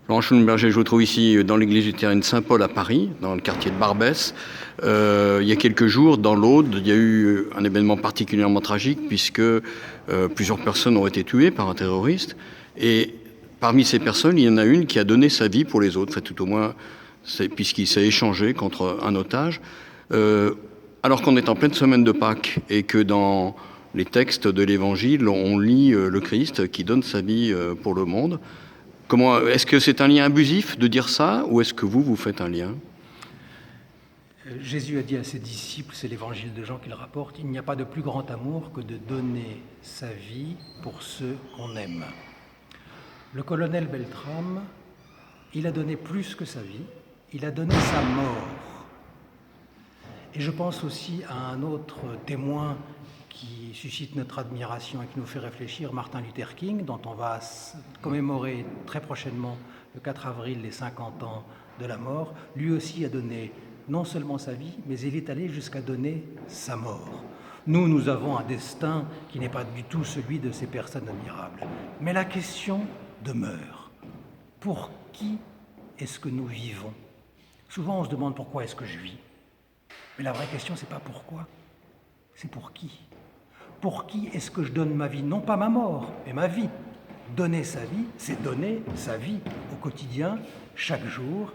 Laurent Schulenberger, je vous trouve ici dans l'église luthérienne Saint-Paul à Paris, dans le quartier de Barbès. Il y a quelques jours, dans l'Aude, il y a eu un événement particulièrement tragique puisque plusieurs personnes ont été tuées par un terroriste. Et parmi ces personnes, il y en a une qui a donné sa vie pour les autres, enfin, tout au moins, puisqu'il s'est échangé contre un otage. Alors qu'on est en pleine semaine de Pâques et que dans les textes de l'Évangile, on lit le Christ qui donne sa vie pour le monde. Est-ce que c'est un lien abusif de dire ça, ou est-ce que vous faites un lien? Jésus a dit à ses disciples, c'est l'évangile de Jean qu'il rapporte, il n'y a pas de plus grand amour que de donner sa vie pour ceux qu'on aime. Le colonel Beltrame, il a donné plus que sa vie, il a donné sa mort. Et je pense aussi à un autre témoin qui suscite notre admiration et qui nous fait réfléchir, Martin Luther King, dont on va commémorer très prochainement le 4 avril les 50 ans de la mort. Lui aussi a donné non seulement sa vie, mais il est allé jusqu'à donner sa mort. Nous avons un destin qui n'est pas du tout celui de ces personnes admirables. Mais la question demeure. Pour qui est-ce que nous vivons? Souvent on se demande pourquoi est-ce que je vis. Mais la vraie question, c'est pas pourquoi, c'est pour qui. Pour qui est-ce que je donne ma vie? Non pas ma mort, mais ma vie. Donner sa vie, c'est donner sa vie au quotidien, chaque jour.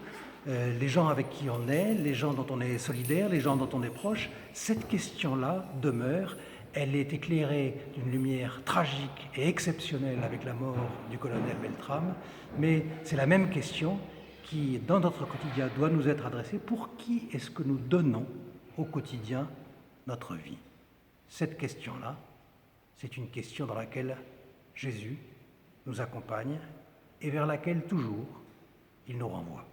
Les gens avec qui on est, les gens dont on est solidaire, les gens dont on est proche, cette question-là demeure. Elle est éclairée d'une lumière tragique et exceptionnelle avec la mort du colonel Beltrame, mais c'est la même question qui, dans notre quotidien, doit nous être adressée. Pour qui est-ce que nous donnons au quotidien notre vie? Cette question-là, c'est une question dans laquelle Jésus nous accompagne et vers laquelle toujours il nous renvoie.